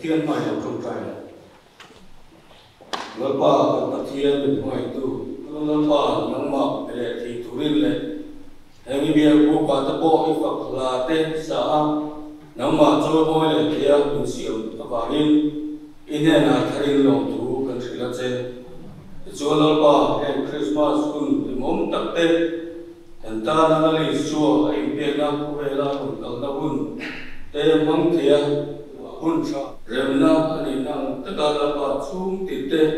thiên mai đầu trong trái ngỡ pa cái thiên bên ngoài tu ngỡ pa nắng mọc để thì thủ riêng lệ em bia cô cả tập bộ ít phật là tên xã nắng mọc cho môi lệ thì mình xỉu và in là thay lòng thủ cần sự là gì cho ngỡ pa em Christmas cũng mong tập tết hiện ta đang là Chúa em biết là cô về là một câu đạo hun em mong thiệt hun cho rem na anh năng tất cả là bà chung tịt tê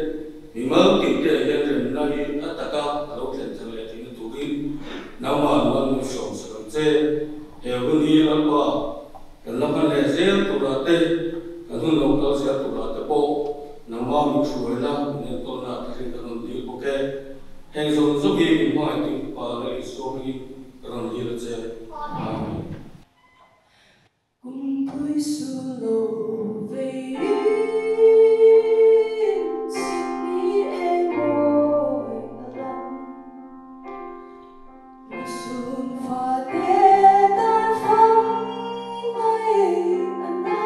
vì mơ tịt tê hiện rem na đi tất cả lâu lên thành lệ thì nó tụ in nào mà nó muốn sống sống chế hiểu hơn đi là bà cần làm cái lệ riêng tụ ra tê cần hơn lâu lâu sẽ tụ ra tê bộ nào mà mình chú ý là nên tôi là cái gì cần đi ok hành dụng giúp gì mình hỏi thì bà lại số đi cần đi là chế cùng tôi solo về xin đi em ơi alam xuân pha tê tan phong bay ana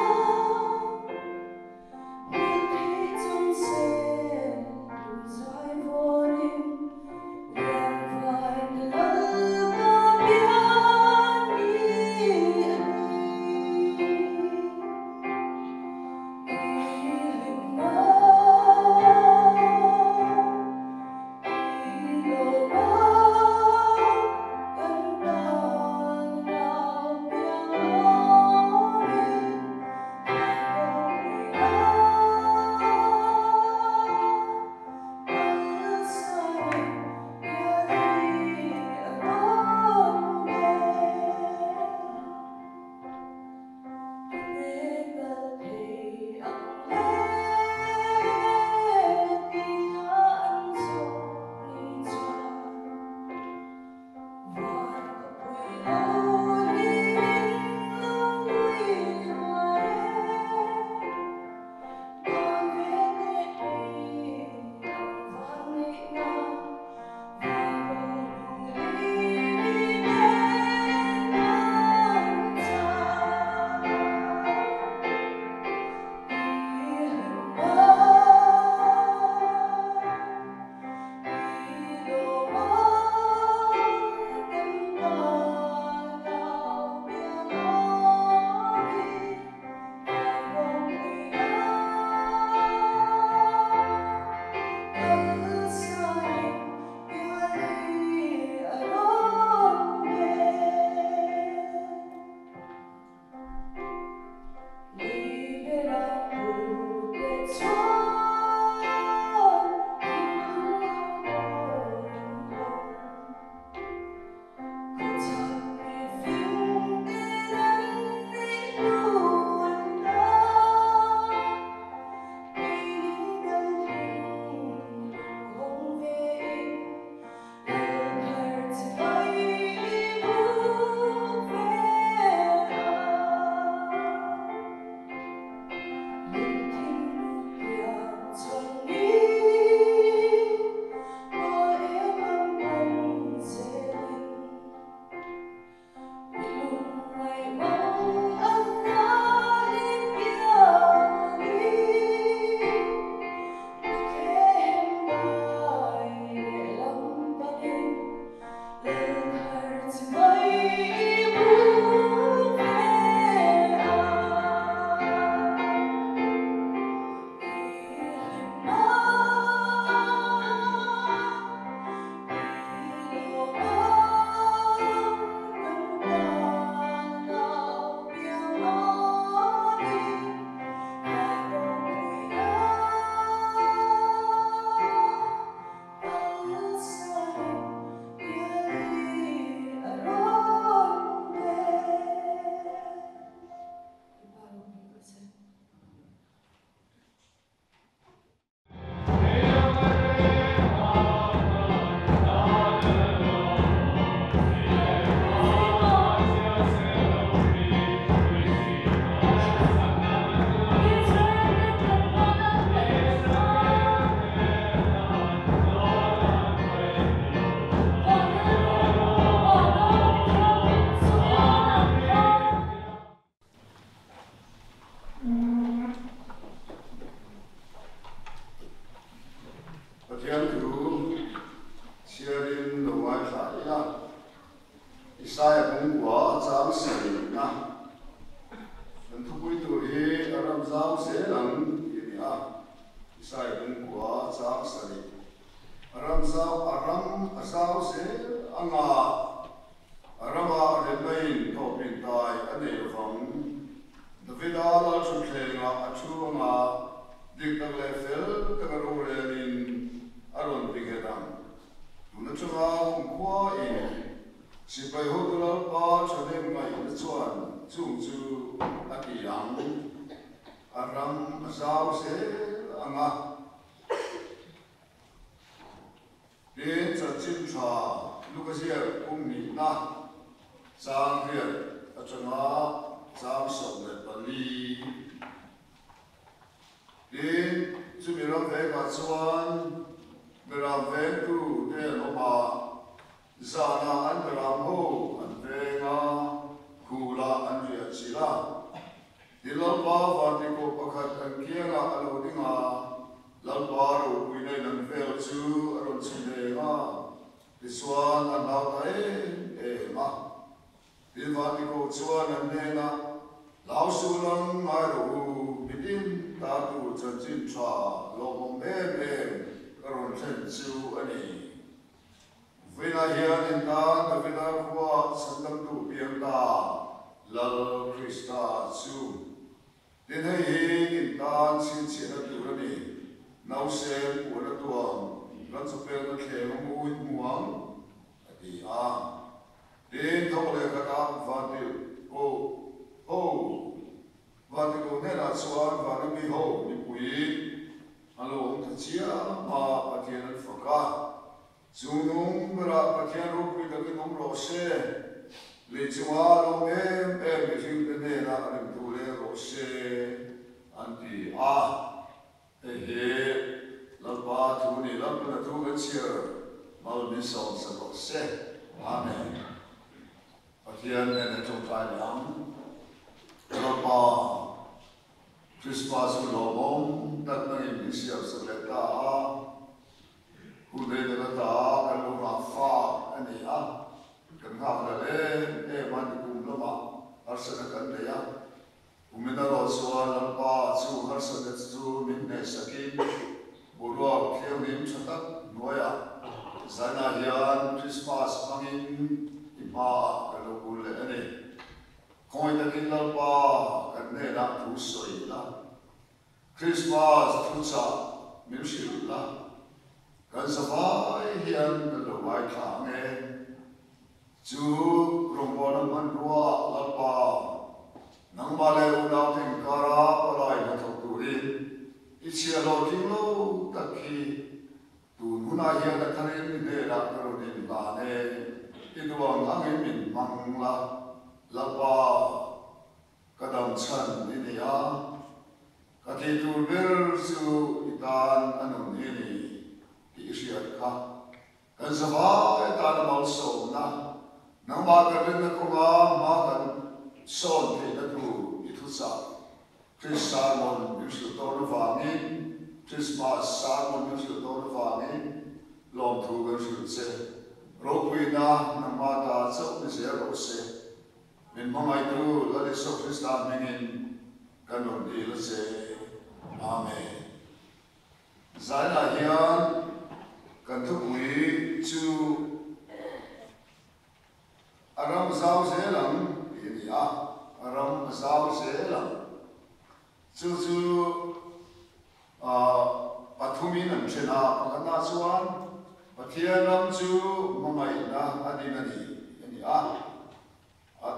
biết thế trong xem trái vô đêm vàng vài lỡ zau se lang ini sai bung kwa cha sari aram zau se anga arama le main to pin tai ane phong davida la chu thenga achu nga dik tak le fel ka ro re nin aron bigedam tuna chunga kwa in si pai ho la pa chane mai na chuan chung chu ati yang aram zau se anga đến giờ chim trà lúc cái gì cũng nghỉ na sang việc ở trong đó sang sống để quản lý đến chúng mình làm việc cả chuan mình làm việc tu để nó mà ra na anh mình làm hồ anh về na khu la anh việc chỉ la đi làm ba và đi cô bác khách anh kia là anh hồi đi ngà làm ba rồi quý này làm việc chú anh chỉ để ngà đi xuân anh nào thấy mà đi vào đi cô xuân anh này na lão sư lăng mai rồi bị tin ta tu chân chính trà lo mồm em rồi chân chú anh ấy vì là hiện in ta vì là qua sân tâm tu biếng ta lal Krista chú đến hay in ta xin chỉ là tu anh ấy nấu xem của nó tuồng gần sắp về nó khéo mũi muang thì đến thâu lệ cả ta và điều và điều cô này là xuân và nó bị hồ bị quỷ alo ông thật chia mà bà thiên nó phật cả chúng nung bữa bà thiên rút quỷ được cái nung lò xe lấy chúng long em bị phim cái này là anh tu lệ lò xe anh thì lần ba thu này lần là thu cái chia mà mình sống sẽ có xe amen và thiên này là trong tai lắm lần ba Christmas của lo mong tất cả những sự sự lệ ta khu đây là ta cái lô mà pha anh ấy cần học là để mà đi cùng nó mà ở sẽ là cần đấy mình đã lo xóa lần ba chú har sẽ là chú mình để sakin bộ lo theo niệm cho tất nói giải na hiền Christmas mangin ima cái lô cụ lệ này coi ta kinh lần ba cái này là thủ soi là Christmas thủ sa mình chịu là cái sao phải hiền cái lô vai khả nghe chú rồng bò nó ăn qua lần ba nang malay unaw ting kara palay na tuturin ichiyalo kilo taki tununa hiya na tanin de la karonin bane iduang angin min mangla lapa kadam chan niya kati tulbir su itan anun ini iisiyat ka kansawa itan malso na nang magarin na kuma magan son thì nó đủ ít sa Christmas một những sự to nó vàng in Christmas sáng một những sự to nó vàng in lòng thu cái sự sẽ rồi quy na nằm mà ta sắp đi sẽ rồi sẽ mình mong ai tu là để sắp Christmas mình in cái nón đi là sẽ amen giải là hiền cần thức quý chú aram sao sẽ làm aram sao sẽ là chú pathumi nam chena pangana chuan pathian nam chu mamai na adina ni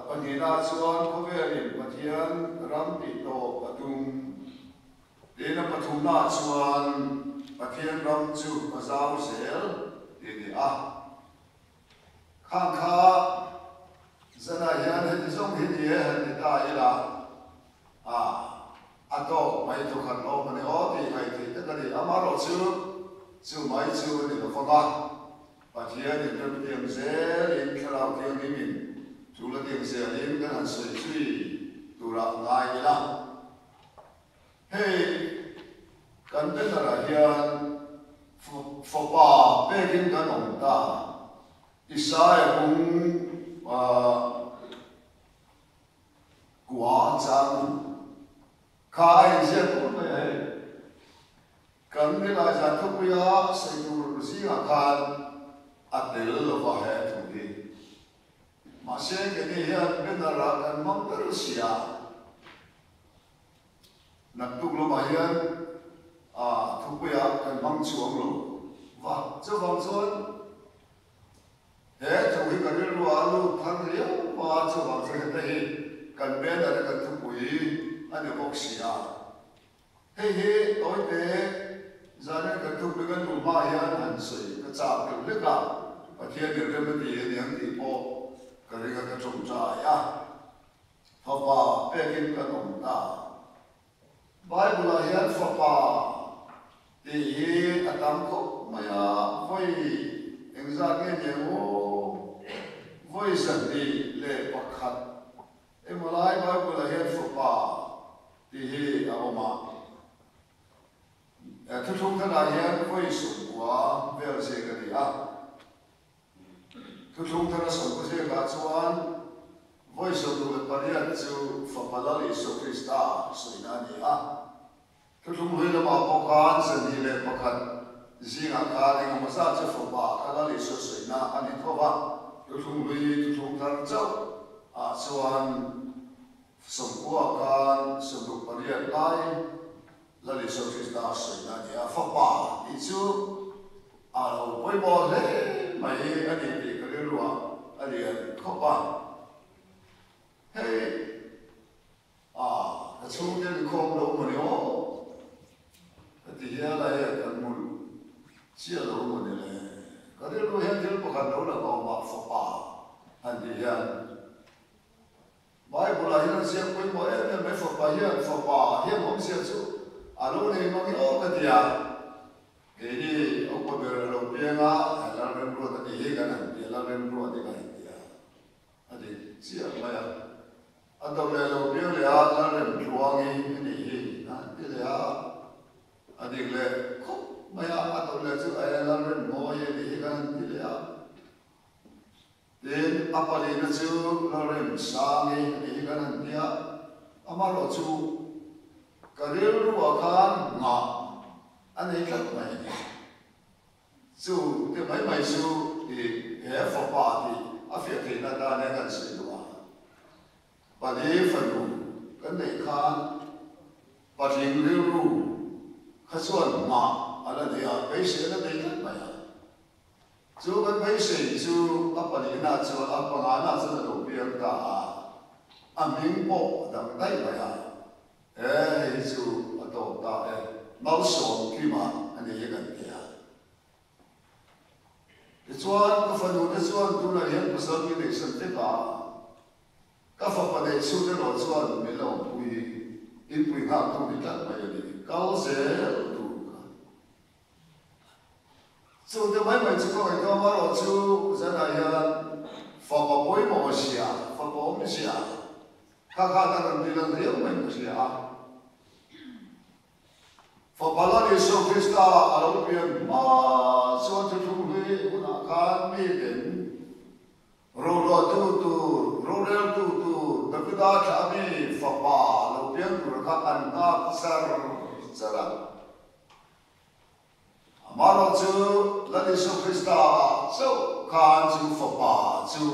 panina chuan khoverin pathian ram ti to patum dena pathumna chuan pathian ram chu azau sel ni khang kha zana hian he zong hi ye he ta ila ato mai to khan lo mane o ti mai ti ta ni amaro chu mai chu ni lo fa pathian ni tem tem se in khalau ti ni min chu la tem se ni kan han sui chui tu ra ngai ila hey kan te ra hian fo pa pe kin kan ong ta isai kung quả chăng khai sẽ cũng vậy cần đi lại giải thích bây giờ xây dựng gì là khan để lo vào hệ thống đi mà sẽ cái này hiện bên đó là cần mong tới xia nạp tục lo mà hiện thuộc bây giờ cần mong xuống lo và cho vòng xuân hệ thống cái này lo alo thằng liễu và cho vòng xuân đây cần bên đó cần thuộc bây anh được bốc xia hey tối tế giờ này cần thuộc bây cần đủ mà hiện hành sự cái chạm được lực à và thiên điều lên cái gì thì anh thì bộ cái này cái trồng trái à phật bà bé kim cái đồng ta Bible là hiện phật bà thì anh tam khúc mà với anh ra cái nhiều với dân đi lệ bạc khát em mà lại Bible là hiện phật bà thì ông mà thứ chúng ta là hiện với sự của về gì cái gì à thứ chúng ta là sống của gì cả chuan với sự được bari chu Phật Bà Lý Sư Christa soi na ni a thứ chúng huy là mà có can dân đi lệ bạc khát gì ngã cả thì mà sao cho Phật Bà Lý Sư soi na anh ấy thôi ba thứ chúng huy thứ chúng ta châu chuan sống của can sự được bari lại là Lý Sư Christa soi na ni a Phật Bà đi chu lâu với bao lệ mày anh ấy đi cái lúa anh ấy không bán hey cái số tiền không đâu mà nhiều thì hiện nay cái món chia đâu mà nhiều cái lúa hiện giờ có khăn đâu là có mà Phật Bà anh thì hiện Bible là hiện giờ quay bao em mấy Phật Bà hiện không xem chú lúc này mà cái gì cái gì ông có về đầu tiên á là lên ruột thì gì cái này là lên ruột thì cái gì à thì xíu mà anh đầu lên đầu tiên là lên chuông cái gì cái là anh đi lên khúc mà anh đầu lên chứ ai là lên ngồi cái gì cái là đến apa đi nó chứ là lên sáng cái gì cái này ama lo chú cái điều ruột khăn ngọ anh ấy rất mạnh dù cái mấy mấy dù thì hệ Phật Bà thì ở phía thì là ta nên cần sử dụng và đi phần đủ cái này khan và thì lưu ru khá xuân mà ở đây thì ở bấy sẽ nó đây rất mạnh dù cái bấy sẽ dù ở bên này dù ở bên này dù là đầu tiên ta anh minh bộ đằng tay vậy dù ở đầu ta máu sống khi mà anh ấy gần kia, cái chuan cái phần hồn cái chuan tu là hiện của sơn như để sơn tất cả, các phần phần này su cái lỗ chuan mình làm bùi, in bùi hàng tu đi cắt mày đi, cao dễ tu, su cái mấy mấy chú có cái đó mà lỗ chú, giờ này phật bảo bồi mồ xia, phật bảo mình xia, các ta làm đi làm riêng mình xia. Phật Bà Lý Sư Christa ở đâu biển mà cho chúng tôi cũng đã mi đến rồi tu đặc biệt là cha mi Phật Bà đâu biển rồi các anh ta ser ra mà nó chứ là Lý Sư Christa sau khan chú Phật Bà chú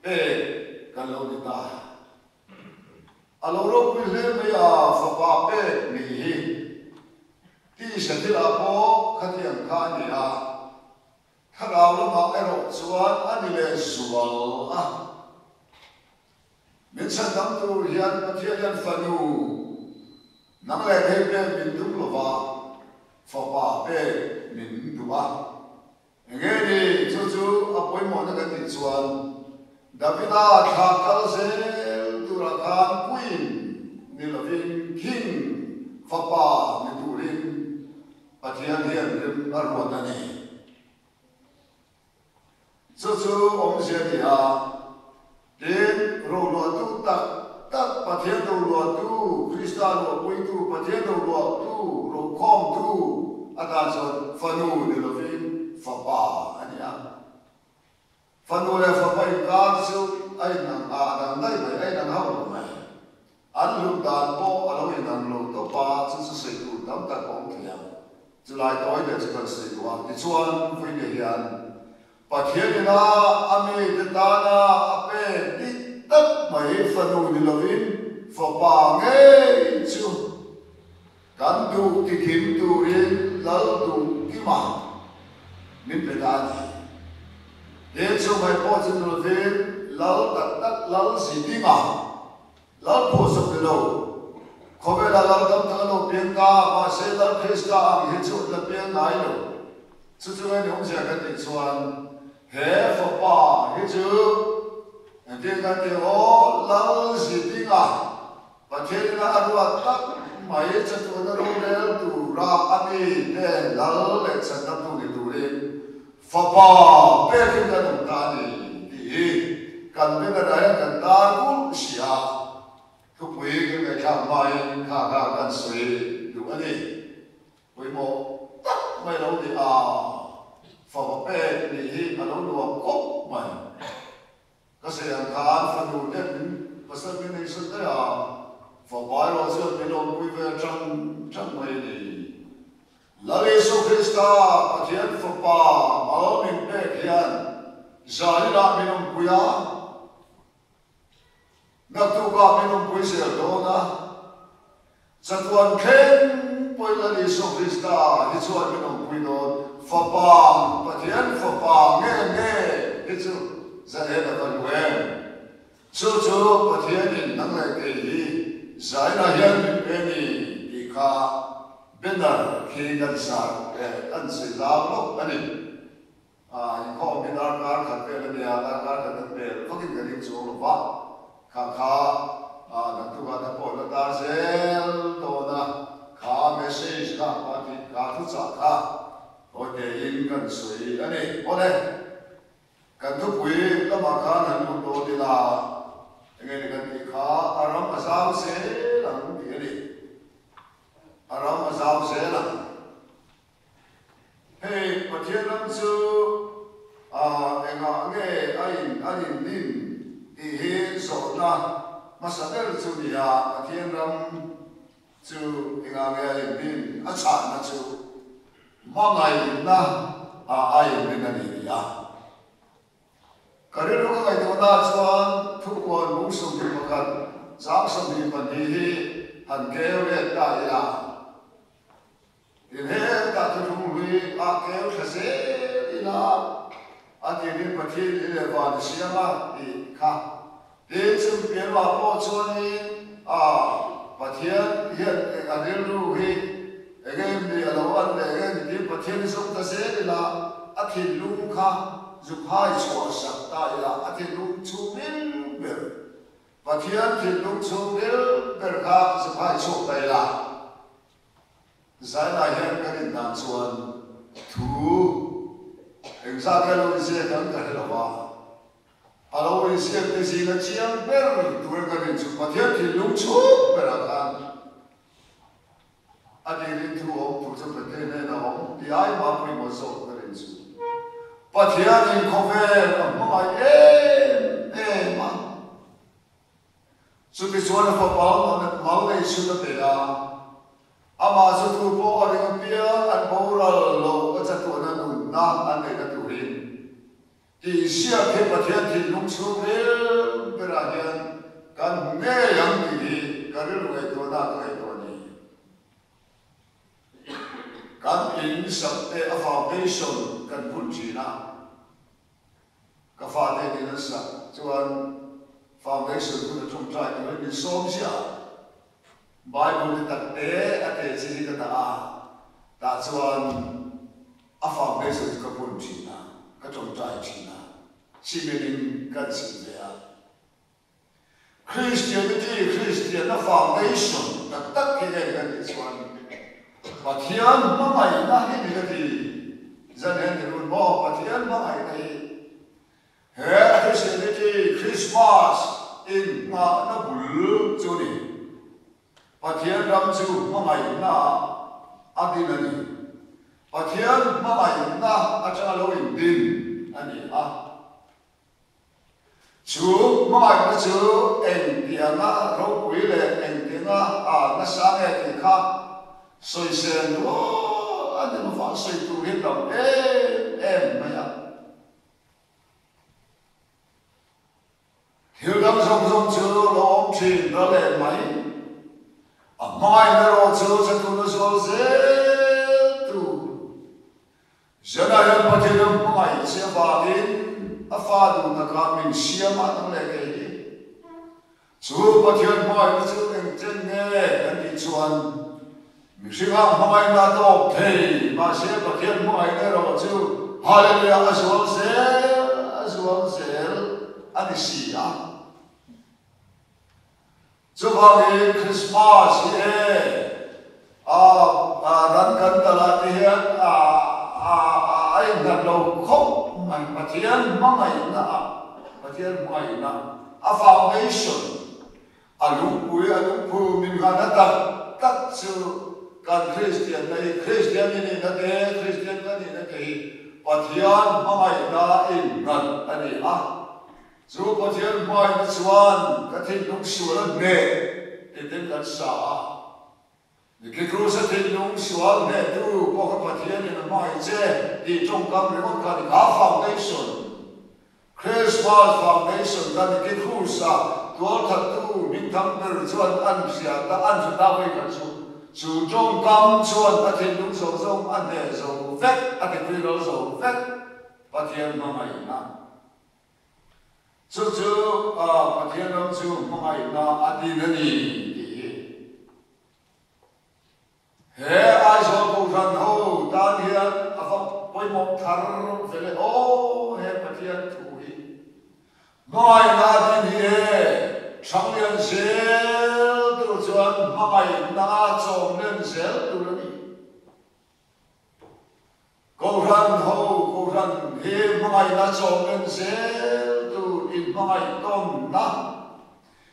cái lâu đi ta ở lâu đâu cũng lên bây giờ Phật Bà miที่ฉันที่เราพบขัดยังข้านี่อ่ะถ้าเราลงมาไอ้รถสวนอันนี้เลยสวนอ่ะมิฉันทำตัวยันมาเที่ยวฟันูนั่งเลยให้เป็นมินดุลวะฟ้าป่าเป็นมินดุวะอย่างนี้จู่ๆอ่ะไปหมดนั่นก็ติดสวนดาวิดาข้ากัลเซลตุรกันควีนนิลวินคิงฟ้าป่ามิดูรินปัจจัยเรื่องอารมณ์นั่นเองจู่ๆองค์เสด็จอาเดินรูลวดตู้ตักปัจจัยรูลวดตู้คริสตัลรูปุยตู้ปัจจัยรูลวดตู้รูคอมตู้อาจารย์สอนฟันูนิลวินฟ้าป่าอันนี้ฟันูและฟ้าป่าอีกการสู้ไอ้นังได้ไหมไอ้นังเขาหรือไม่อันลุกดานโป้อันเราเองนังโล จะลายต้อยเด็กจะกันสิว่าที่ชวนฟินเฮียนประเทศน่ะอเมริกาน่ะเป็นดิตัดไม่ฟันอุนิลวินฝป่าเงี้ยจูกันดูที่ขิมดูเรียนแล้วดูกี่มามินเป็นอะไรเดี๋ยวจูไม่พอจะดูเรียนแล้วตัดแล้วสิดีมาแล้วพอสักเดียวเขาเวลาเราทำทั้งโลกเพียงกามาเสด็จคริสต์อังเฮจุดเพียงไหนโลสุดท้ายน้องเสียกันติดส่วนเฮฟป่าเฮจุเพียงกันที่โอ้แล้วสิดีมาประเทศนั้นอรุณตักไม่จะตัวนั้นรู้เรื่องดูราอันนี้เด่นแล้วเล็กสันตับตัวนี้ดูเองป่าเป็นกันตรงนี้ดีกันเป็นอะไรกันตากุศลทุกวีก็ไม่ข้ามไปข้ากันสวยดูอันนี้วีโมตักไม่รู้ดีฝ่าเป็ดนี่อารมณ์รวมกุ๊บมันก็เสียงการฟังดูเด่นภาษาไม่ได้สุดเลยฝ่าไปเราเชื่อไม่ลงคุยเวจังไม่ดีลาเยซูคริสต์ประเทศฝ่าป่ามาลมินเป็ดเฮียนใจละไม่ลงคุยนักตุกาไม่ลงคุยเสียโดนะจัตวันเข็นไปลาเยซูคริสต์ที่ชวนไม่ลงคุยโดนฝ่าป่าประเทศฝ่าป่าเงี้ยที่ชวนจะเห็นอะไรอยู่เองจู่ๆประเทศนี้นั่งเลยกี่ใจละเฮียนเป็นนี่ดีข้าเป็นอะไรขี้กันสารอันสิลาโลกอันนี้ยังข้อมีนักการขัดเป็นอะไรนักการขัดเป็นเขาคิดกันยิ่งสูงหรือเปล่าข้านักตุกาตะโพลตาเซลโตนะข้าเมสเซจข้าปฏิข้าทุจักข้าโอเคยิงกันสวยอันนี้โอเคกันทุกวีแล้วมาข้านั้นมุดโดดีลาอย่างเงี้ยกันที่ข้าอารมณ์สาวเซหลังที่นี่อารมณ์สาวเซหลังเฮ้ประเทศนั้นจูเอ็งเงี้ยไอ้นิ่มที่เห็นสดนะมาสัตย์จูนี่ประเทศนั้นจูเอ็งเงี้ยนิ่มอาจารย์นะจูมาไงนะไอ้นิ่มนั่นเองก็เรื่องของไอ้ตัวนั้นชวนทุกคนมุ่งสู่ที่มันจากสมัยปัจจุบันหันเกลเล็ดได้ละที่เห็นแต่ทุกคนวิอาเกลเสียละอันที่นี่ประเทศนี้เลยว่าเสียมาอีกค่ะเดี๋ยวจะเปลี่ยนว่าพอชวนนี้ประเทศเห็นอันนี้รู้ที่เองมีอะไรวันเองที่ประเทศนี้ส่งแต่เสียละอันที่ลุงค่ะจุดหายชัวสักตายละอันที่ลุงชูบิลเบลประเทศที่ลุงชูบิลเบลค่ะจุดหายชัวตายละใจน่าเห็นกันในชวนทูเอ็งสักการะวิเศษกันกันหรอวะอาเราวิเศษที่สิ่งที่ยังเบลตัวกันในจุดประเทศที่ลุงชูเบลกันอันนี้เรื่องทูออกทุกประเทศเนี่ยนะที่ไอ้มาคุยมาสอนกันในจุดประเทศนี้เขาเป็นมามาสุดที่ชวนพวกเรามาเลยสุดที่ละอามาสุดที่พวกเราเนี่ยเพียงอันโบราณโลกก็จะตัวนั้นอุ่นน้ำอันนี้ก็ตัวนี้ที่เสียที่ประเทศที่ลุงชูเรื่องเป็นอะไรกันเงี้ยยังดีกันเรื่องไอ้ตัวนั้นไอ้ตัวนี้กันอินสัตย์ฟาวเดชั่นกันพูดจีน่าก็ฟาเดนี่นั่นสักจวนฟาวเดชั่นคุณจะชมใจกันเลยมีส้มเสียไบเบิลตัดเตะอันเตะสิ่งที่ตาตาจวนฟาวเดชั่นก็พูดจีน่าก็ชมใจจีน่าสิ่งนี้กันสิ่งเดียวคริสเตียนนะฟาวเดชั่นตัดที่ไหนกันจวนประเทศมันไม่น่าเห็นกันดีจะเห็นในรุ่นบ่ประเทศมันไม่ได้เฮ้คริสเตียนิตี้คริสต์มาสอินมาหน้าบุลจูนี่ประเทศรำจูมันไม่น่าอันนี้นั่นนี่ประเทศมันไม่น่าอาจารย์เราอินดินอันนี้จูมันไม่น่าจูเอ็งเดียนะเราคุยเลยเอ็งเดียนะน่าสร้างเองที่ข้าสวยเสียงว่า anh em phá xây tu hết lòng em mày ạ hiểu đâm rong chưa lo chuyện đó là mấy mai nó lo chưa sẽ tu nó số dễ tu giờ này em bắt đầu mai sẽ vào đến pha đủ là cả mình xia mà nó lại cái gì chú bắt đầu mai nó chú đừng chân nghe anh đi chuan mình sẽ làm mai là tốt thì mà sẽ bắt đầu mai nó lo chú hallelujah sẽ anh đi xia chú vào đến Christmas rắn cân tờ là thì anh ngặt đầu khóc mày mà thiên mà mày na foundation lúc cuối mình gan tắt sự gan Christian này nó thế Christian cái này nó cái và thiên mà mày na in ngặt anh ấy dù có thiên mày nó xuân cái thiên lúc xuân nè thì thiên ngặt xả cái cruise thì nung xuân nè tu có cái phát hiện là mai chế thì trong các cái món cái foundation Christmas foundation cái cruise tuột thật tu mình thằng người xuân ăn xia ta ăn cho ta với cái chủ trong cam xuân cái thiên nung xuân ăn để rồi vét cái thiên đó rồi vét phát hiện mà mày na chú phát hiện ông chú mà mày na ăn đi nữa đi he ai so ko ran ho dan hian phong poi mok thar vele he pathian thu hi noi na din hi sang lian sel tu chuan mai na chom len sel tu ni ko ran he mai na chom len sel tu in mai tom na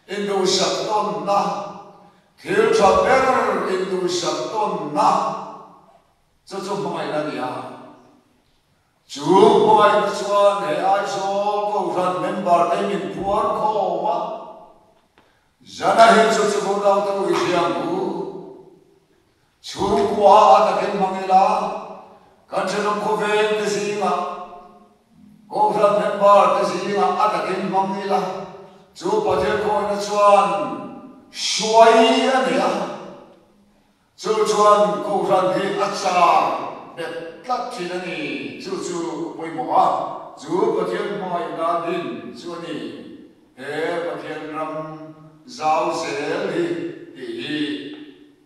in do sak tom na thiếu cho bé in du sập tôn na cho mọi là gì à chú mọi cho để ai số câu thần member đây mình buồn khổ quá giờ này hiện cho cô đau tôi riêng chú qua ta cái mang la cần cho nó có về cái gì mà câu thần member cái gì mà ta cái mang la chú có thể coi nó chuan xoay anh ấy chú chuan câu rằng thì ắt sa đẹp lắc thì anh ấy chú bồi mỏ chú có thiên mọi gia đình chú này he có thiên ram giáo sẽ thì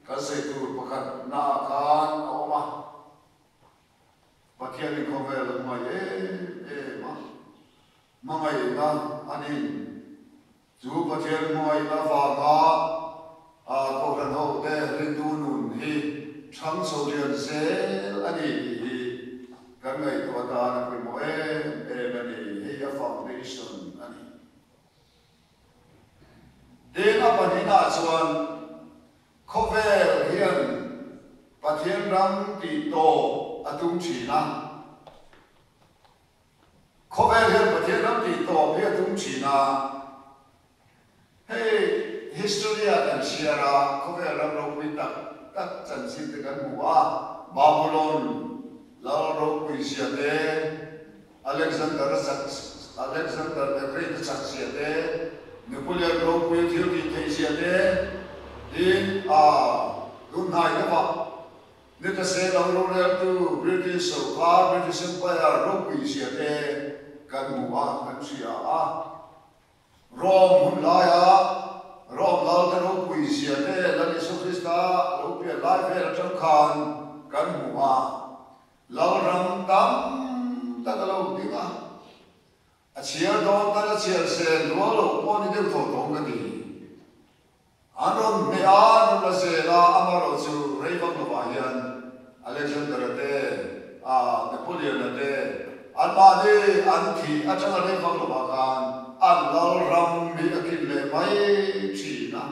cái sự tu bậc na can oma có thiên đi không về là mà mày na anh ấy chú có thiên mọi là vào đó câu rằng hậu thế linh tu nùn hi trắng sầu liền sẽ anh ấy cái ngày tuổi ta là cái mỗi anh ấy hi foundation anh ấy đến ở bên này chuan có vẻ hiện và thiên răng tỷ tổ ở trung chỉ na có vẻ hiện và thiên răng tỷ tổ ở trung chỉ na hey history kan siara ko ve ram ro wi tak chan sin te kan mu Babylon la ro wi sia de Alexander the Great sak sia de Napoleon ro wi thiu ti thei sia de in dun hai ka ba ne ta se la ro le tu British Empire ro wi sia de kan mu kan sia Rome hun laya Rome lal ta ro pui sia te la ni so Krista ro pia lai ve la chang khan kan hua lal ram tam ta lo dinga a chia do ta la chia se lo po ni de tho dong ka di anon me an la se la amaro chu rei bang lo ba hian Alexander te Napoleon te an ba ni an thi a chang rei bang lo ba kan an lal ram mi akin le mai chi na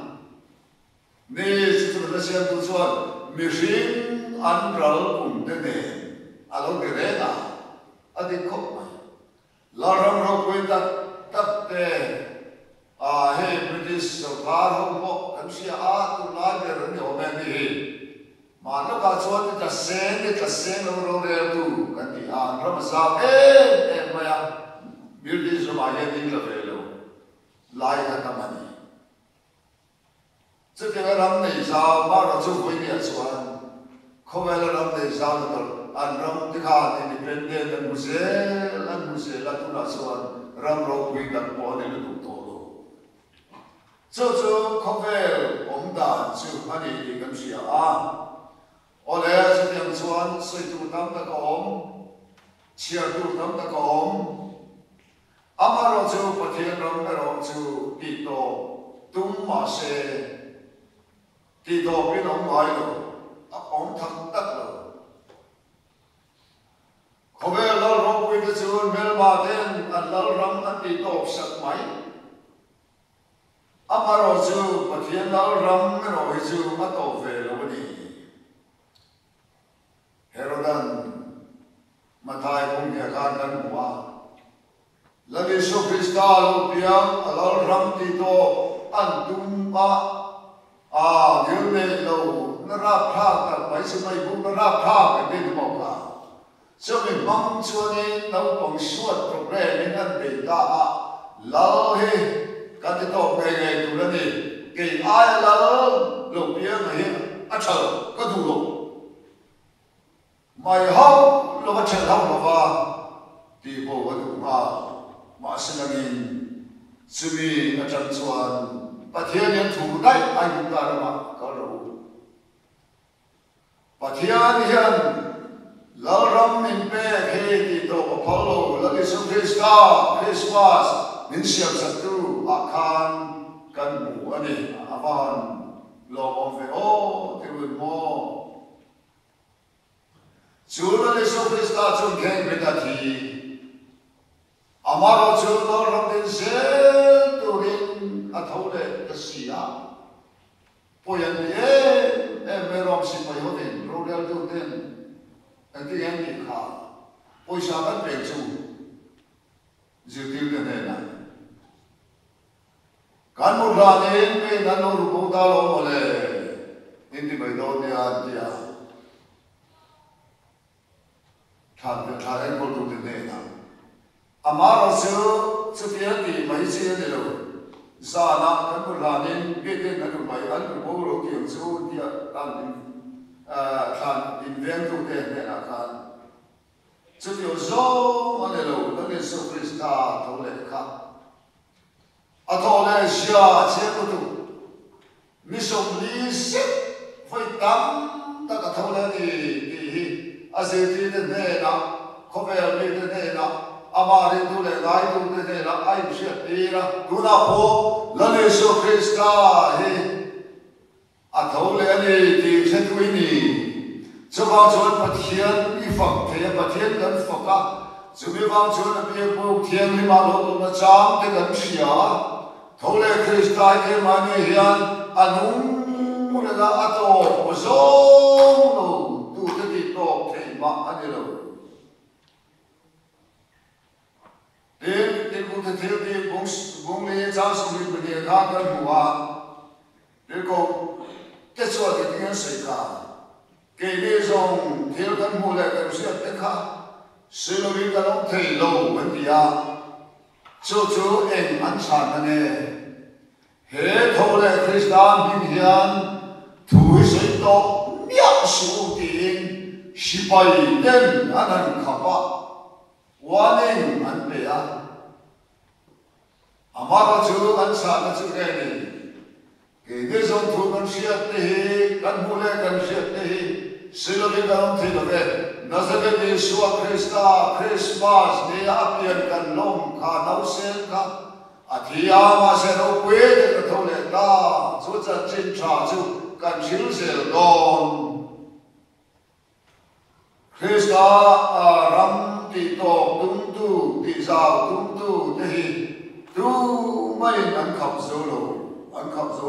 ne chu na sian tu chuan mi ring an ral kum de ne alo de re na adi khop mai la ram ro koi tak te he British sarkar ho mo kan sia tu la de ran yo me ni mà lúc cả chuột thì ta sen lâu rồi tu cái gì nó mà sao em mà ya beauty số mà ya đi là về lâu lại cái tâm này chứ cái làm này sao mà nó chung với nhau chuột không phải là làm này sao được anh làm thì khác independent anh muse là tu là chuột làm rồi quy định bỏ đi là tu cho không phải ông đã chịu anh đi đi cái gì ở đây sẽ đem chuan xây tu tâm ta có ông chia tu tâm ta có ông ama rồi chịu phát hiện rồi chịu đi tổ tung mà sẽ đi tổ biết ông nói rồi ông thắng tất rồi không phải là rồi quy cái chuyện mel mà tên anh là ram anh đi tổ sạch máy ama rồi chịu phát hiện ram rồi chịu bắt đầu về rồi đi Herodan matai pun dia kan buat. Lagi Krista lupiang alal ram tito antum dia lo narap thang tak mai semai pun narap thang ke di bawah. Sebab memang cuani nau pengsuat program dengan beta lahe kan tito ngai tu lah ni. Ke ai lalu lupiang ni achal kedulu. Mai hao lo ma chen hao lo va ti bo wa du ma sin lagi sumi acham chuan pathian yan thu dai ai du ta ma ka ro pathian hian la ram min pe he ti to apollo la Yesu Krista Christmas min siam satu akan kan mu ani avan lo on ve o ti mo Chula Yesu Krista chun keng betati amaro chula ramdin sel turin athole kasia poyan ye merom si payotin rodel tutin anti anti kha poisa ban pechu jitil ne na kan muranin me nanor bodalo mole indi baidonia dia thằng thằng con tụi này nè, amaro sơ tiệt thì mấy chiếc này rồi, sao na cái con là nên biết đến cái mấy anh cũng bố rồi kiểu số thì thằng invent tụi này là thằng chứ điều số mà này rồi nó nên số Krista thâu lệ khác, thâu lệ xia chế của tụi, mi sống lý sức phải tắm ta cả thâu lệ thì Azeti de nena, Kovel de nena, Amari tu le gai tu de nena, ai shepira, tu na po, la Yesu Krista he, athole ani ti setwini, chawang chuan pathian I fak the pathian kan faka, chumi wang chuan pe po thiang li ma lo na chang te kan sia, thole Krista ke mani hian anum mula ato ozong no, tu te ti to mà anh nhớ đến cũng thấy thiếu đi cũng lấy giáo sư đi bây giờ khác hơn mùa đến cũng kết quả thì tiếng xảy ra cái lý do thiếu hơn mùa lại cái sự tất cả sự lo lắng cái ông thầy lâu vấn đề chú em ăn sản này hết thâu lại Christian bình hiền thủy sinh to miệng số tiền Sipai den anan khapa warning an pe amara chu an sa na chu ne ke ne zong thu kan siat te kan mule kan siat te silovi kan thi lo ve Nazareth Yesu Krista Christmas ne apian kan long kha nau sen ka athia ma se ro kwe de ka thole ta chu cha chin cha chu kan chil sel don Krista ram ti to tung tu ti sao tung tu te tu mai an khap zo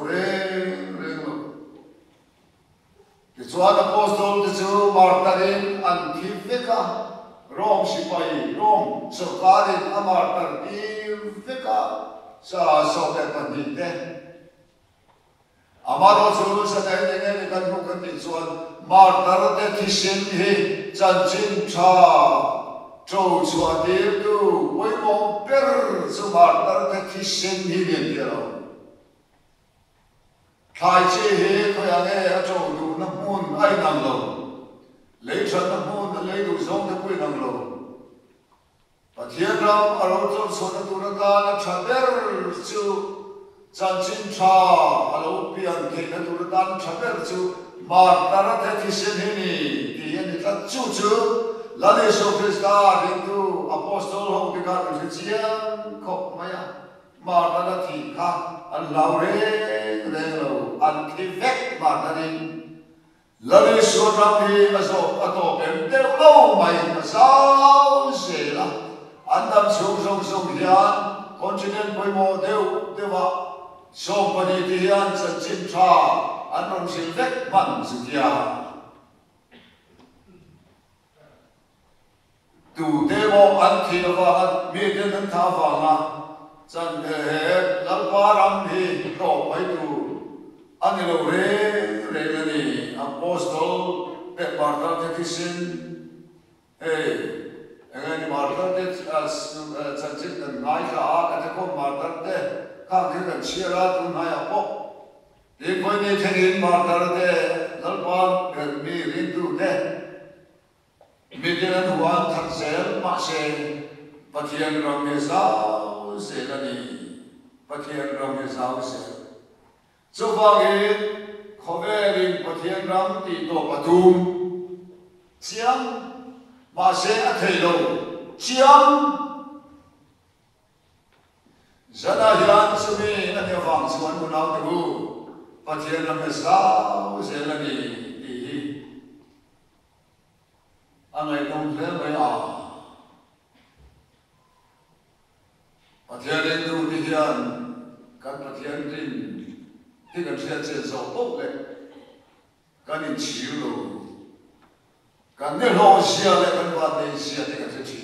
re lo ti chuan apostol ti chu martarin an thi veka rom sipai rom sokarin amartar ti veka sa so te pandite amaro chu sa dai ne kan mu kan ti chuan martar te thi sin hi chan chin tha trâu chua tiếp tu với mong per chu martar te thi sin hi liền điều khai chi hi khoi ang e a trâu du na mun ai nang lo lấy chân na mun lấy du zong te pui nang lo Pathian ram aro chu sona tu na ta na thaber chu chan chin tha alo pian ke na tu na ta thaber chu martar te thi sin hi ni ti ni ta chu chu Lani so Krista rindu apostol ho bika Christian kop maya marta da thi kha an laure le lo an kivek marta rin Lani so ramhi aso ato em de lo mai sao se la an dam song hian continent poi mo deu dewa so pani ti hian sa chin tha an ron sil vek man zukia tu devo anthi lova mi den an tha wa nga chan he lal param hi to pai tu ani lo re ni apostol pe marta te kisin engani marta te as chachit nai ka ka te ko marta te ka de kan chira tu nai apo de koi ne thengin marta te lal pan mi rin tu te Median huan thaksel ma se Pathian ram me sao se lani Pathian ram me sao se so bagi khoverin Pathian ram ti to patum chiam ma se a thelo chiam zana yan sumi ani wang chuan munau tu Pathian ram me sao se lani Angai nong le mai a Pathian rin tu ti hian kan Pathian rin ti kan sia chen so to le kan in chiu lo kan ne lo sia le kan wa ne sia ti kan chi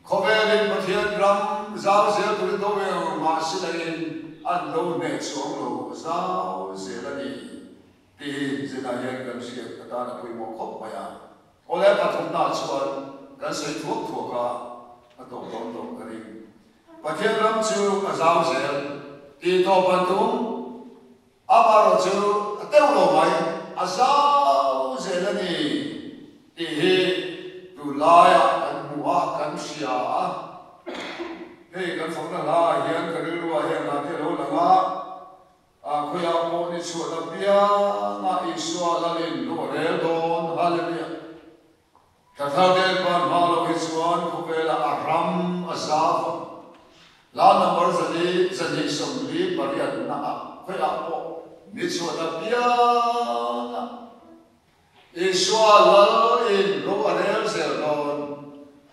khovelin Pathian ram zao sia tu do we ma si la in an lo ne song lo zao sia la ni ti zina yan kan sia ta na pui mo khop ma ya Oleh patung na chuan kan sei thuak ka atong dong ka ring Pathian ram chu a zau zel ti to pantung amaro chu ateu lo mai a zau zel ani ti hi tu laya kan muwa kan sia hei kan phong na la hian ka ri ruwa hian na te lo langa a khoya mo ni chu na pia na iswa la lin lo re don hallelujah Kathadel ban malo hiswan khuvela aram azaf la number zani somli bariat na khoya po mitsuda pia iswa la in ro arel zelon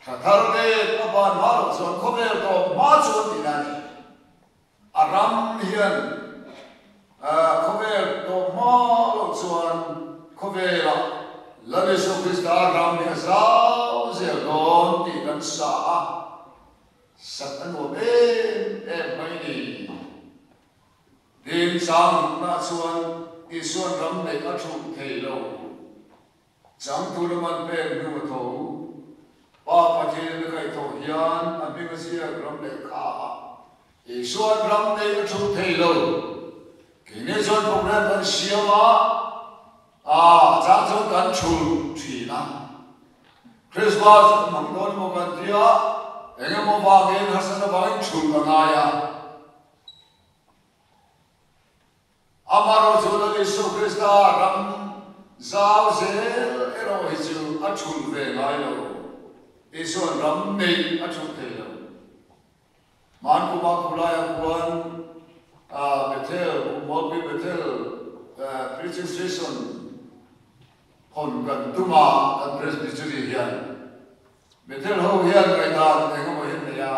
Kathadel ban malo zon khuvel to ma chu dinani aram hian khuvel to malo chuan khuvela Lani so Krista ram ni sao zel don ti kan sa satan wo em mai ni din sang na chuan ti suan ram nei a thu thei lo chang tu man pe nu tho pa Pathian kai tho hian a mi ka sia ram nei kha ti suan ram nei a thu thei lo ki ne chuan program kan siama Jangan kan chul China. Christmas mangdon mo kan dia, enggak mau bangin hasan bangin chul kanaya. Amaro chula Yesu Krista ram zau zel ero hisu a chul ve ngai lo. Yesu ram nei a chul te lo. Man ko ba kulaya kuan Bethel, Molbi Bethel preaching station. Hon kan tuma kan presbytery hian Bethel ho hian ngai dan engko mo hin ya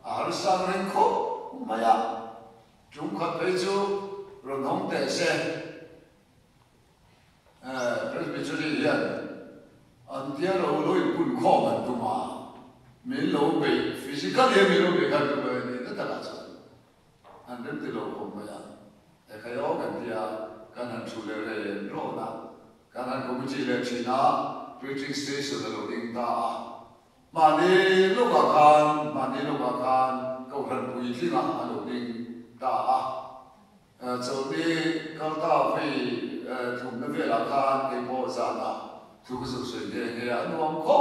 har sang ren kho maya chung khat pe chu ron hong te se presbytery hian an tia lo loi pun kho man tuma min lo be physically min lo be kan tu ni ta ta cha an ren ti lo ko maya e khayo kan tia kan han chu le ro kan han committee le china preaching station lo ding ta mani lo ka khan ko ran pui thi na lo ding ta cho ni ka ta phi thum na ve la khan ke bo za na thu ku su su de ne ya nuam ko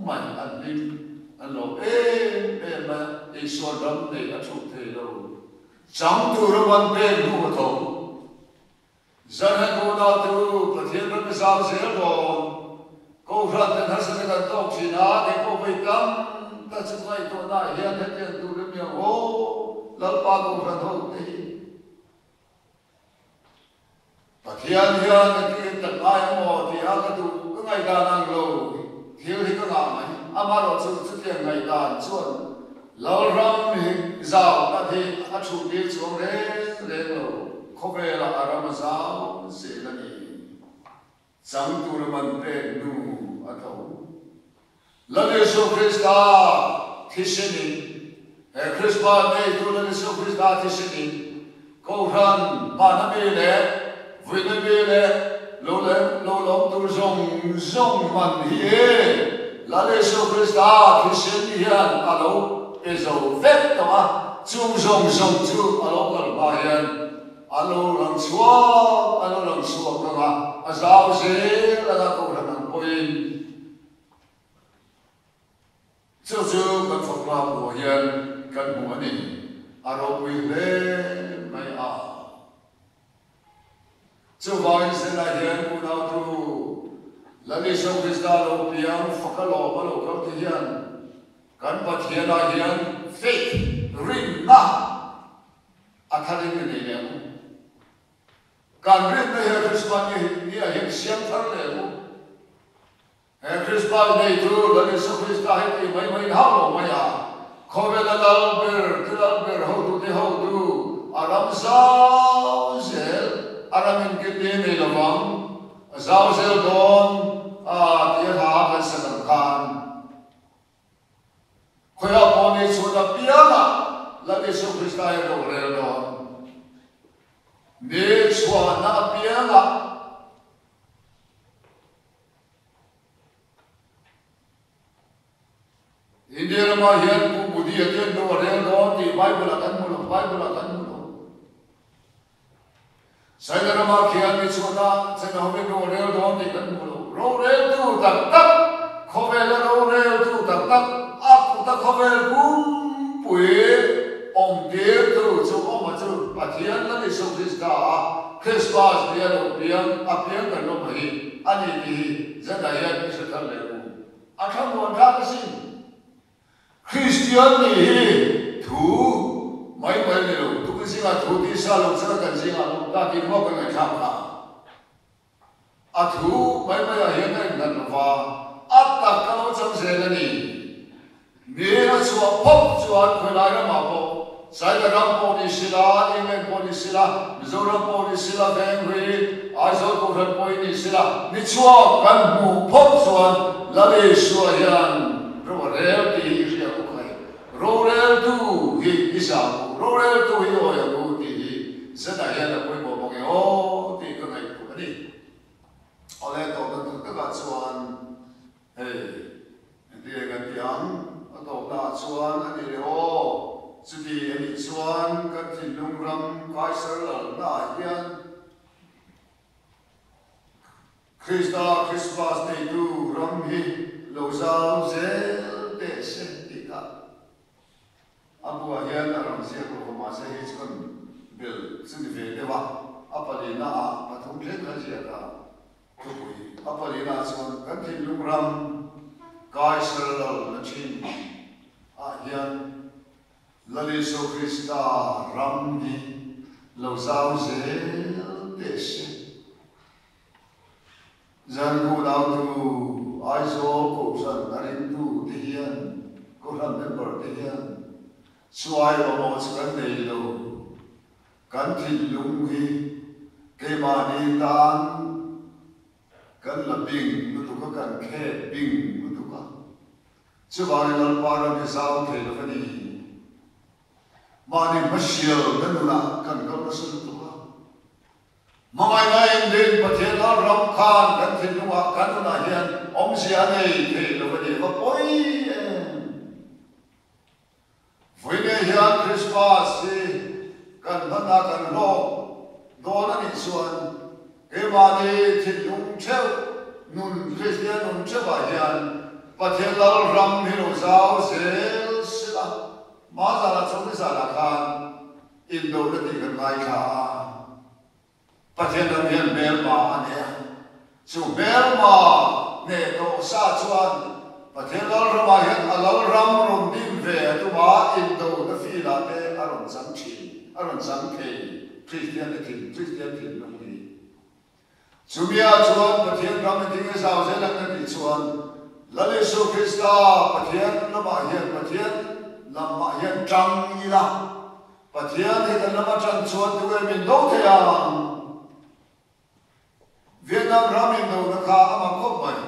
man an lim an lo ma e so dam ne a thu the lo chang tu ro man pe nu tho zan ko na tu pathian ra sa se lo ko rat na sa ka to chi na de ko pai kam ta chu mai to na hian he te tu ri mi ho la pa ko ra tho te pathian hian ke ta ai mo ti a ka tu ko ngai da nang lo thiếu hi ko na mai ama ro chu chu te ngai da chuan lo ram hi zao ta thi a chu ti chu re lo ko ve la aram zao se la ni sang tu ra man pe nu a tho la Yesu Krista thishini Krista nei tu la Yesu Krista thishini ko ran ma na me le vui na me le lo tu zong man hi la Yesu Krista thishini hian a lo e zo vet ta ma chu zong chu a lo kal ba hian alo lang suwa ka ma azao se la ko ran ang poin chu kan phok la bo hian kan mu ani aro pui le mai a chu vai se la hian ku na tu la ni so Krista lo piang phokalo ba lo ka ti hian kan pathian a hian faith ring na athari ni le kan rin na he Christmas ni a hian siam thar le mu he Christmas nei tu la ni so Krista he ti mai ha lo mai a khobe la dal ber ho tu aram sao zel aramin ke te nei lo wang sao zel don ti ha kan san kan khoya po ni chu da piama la ni so Krista he lo re lo ne chua na pianga India ma hian ku budi aten do re do ti Bible kan mu sai da ma khian ni chuna se na me do re do ti kan mu ro re tu tak khove la ro re tu tak a ku ta khove bum pui om de tu chu om chu pathian la ni so Krista Christmas dia lo pian apian kan lo mai ani ni zada ya ni se thal le ku atham mo tha ka sin Christian ni thu mai ni lo tu ka singa thu ti sa lo sa kan singa lo ta ki mo ka ngai tha ka a thu mai ya hian ngai nan wa a ta ka lo chang se la ni ne na chua phop chuan khoi lai ra ma po sai da ram po ni sila England po ni sila Mizoram po ni sila Bangui Aizawl ko ran po ni sila ni chua kan mu phop chuan la le shua hian ro re ti ria ko kai ro re tu hi isa ro re tu hi o ya ko ti sa da ya da po mo mo ke o ti ka ngai ko ni ole to ka chuan dia kan tiang atau na chuan ani le o chudi ani chuan kan tin lungram kaisar na hian Christmas nei tu ram hi lo zau zel te se ti ka abu hian ram se ko ma se hi chuan bel chudi ve de wa apalina a pathum le ka ji ka pui apalina chuan kan tin lungram kaisar na chin a hian la Yesu Krista ram hi lo zau zel te se zan ku dau tu Aizawl ko san narin tu te hian ko ran member te hian suai lo mo kan nei lo kan thin lung hi ke ma ni tan kan la bing nu tu ka kan khe bing nu tu ka chu ba ni lal pa ra ke sao the lo ka ni ma ni masial kan nu na kan ka na sun tu ka ma ngai ngai den pathian ram khan kan thil lunga kan na hian om sia nei thei lo ni va poi voine hian Christmas si kan hana kan lo don ani chuan ke ma ni thil lung theu nun Christian nun chewa hian pathian lal ram hi lo zau sel sila ma za la chong sa la khan in do na ti kan mai kha pathian ram hian mel ma ane chu mel ma ne to sa chuan pathian lal ram hian alal ram rom din ve tu ma in do na fi la te aron sam thi aron sam ke Christian ti no ni chumia chuan pathian ram ti nge sao se lang na ti chuan lalisu Krista pathian lama hian pathian lama hian tang ila pathian he kan lama tang chuan tu min do the ya Vietnam ramin do na kha ama khop mai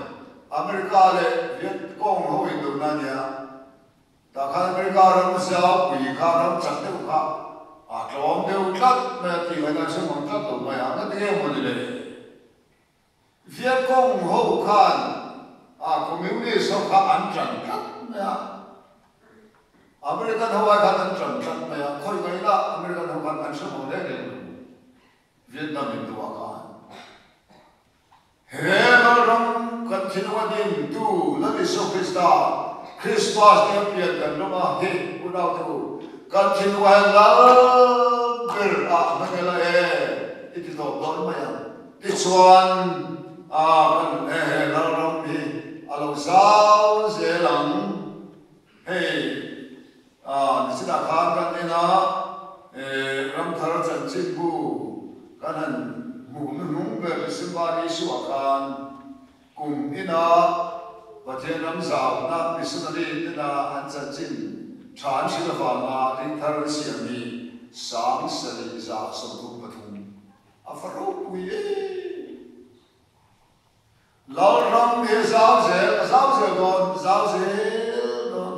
America le Viet Cong ho in do na nya ta kha America ram sa pi kha ram chak de kha a tlom de tat na ti ga na chang tat do mai a na de mo ni le Viet Cong ho khan community so kha an chang tat na American Hawaii khan an chang tat na khoi ngai la American Hawaii an so mo le Vietnam in do kha Hello ram continue din tu la di so Krista Christmas dia pian kan lama he udau tu continue la ber mangala it is all done maya this one kan la ram hi alo sao zelang hey nisida khan kan ena ram thar chan chibu kanan nung ber simbari suakan kum ina pathian ram zau na missionary ina an chan chin than sila fa na ring thar siami sang sali za sambu pathum afaro puye lao ram he zau ze don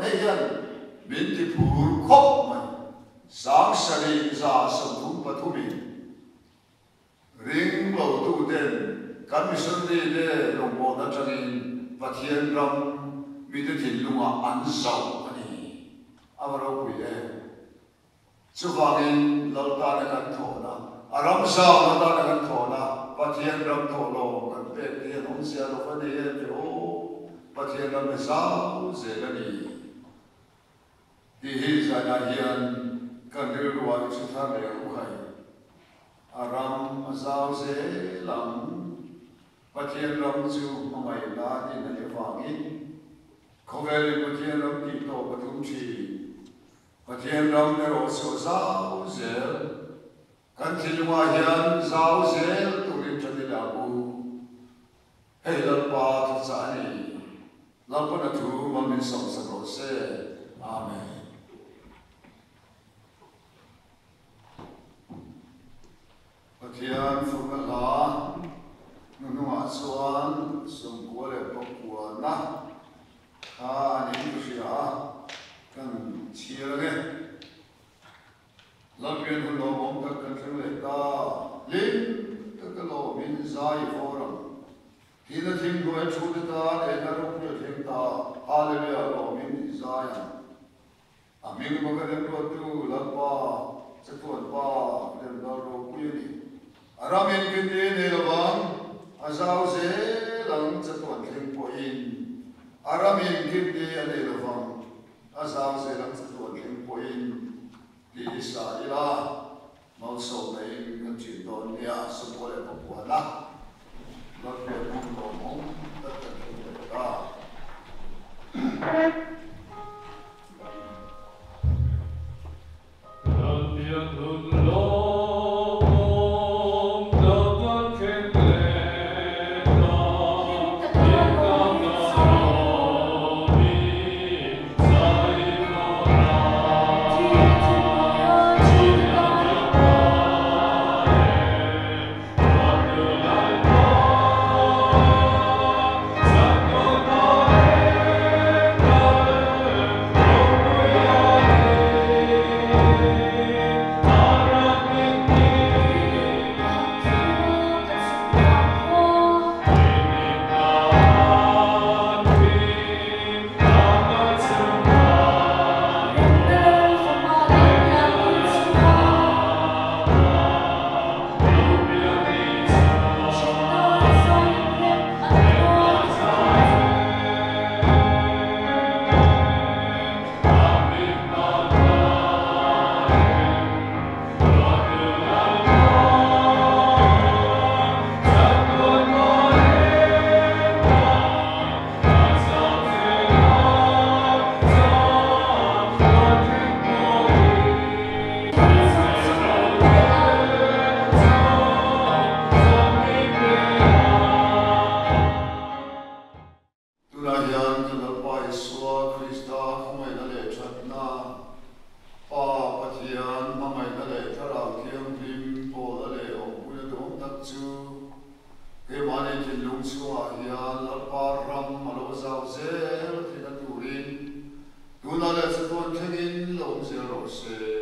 hey yan bin ti phur khop mai sang sali za sambu pathumi ring lo tu den kan missionary de longbo na changin pathian ram mi de thin lunga an zau ani amaro puye chuwangin lalta na kan thona aram zau na ta na kan thona pathian ram tholo kan pe ni hong sia lo fa de jo pathian ram zau zelani hi za na hian kan rilwa chu tha le u khai aram azau ze lam pathian ram chu amai la ni na le wangi khowel pathian ram ki to pathum chi pathian ram ne ro so zau ze kan thilwa hian zau ze tu ri chani la bu hey la pa tu cha ni la pa na tu ma min som sa ro se amen pathian fukala nunua chuan sumkua le pokua na kha ani sia kan chia le lapian hu lo mom tak kan thil le ta lim tak lo min zai foram hina thim go chu ta le na ro chu thim ta haleluya lo min zai amin mo ka le ro tu la pa chatuan pa le na ro ku ni aramin kindi nilawang azau ze lang chatuan thim po in aramin kindi nilawang azau ze lang chatuan thim po in di isa ila mau so nei kan chin don nia supole po po la lot pe mo mo ta ta chu cái mani thì lung chua hiền là param malo zau zel thì là turin tu na le chuan thengin lom zero se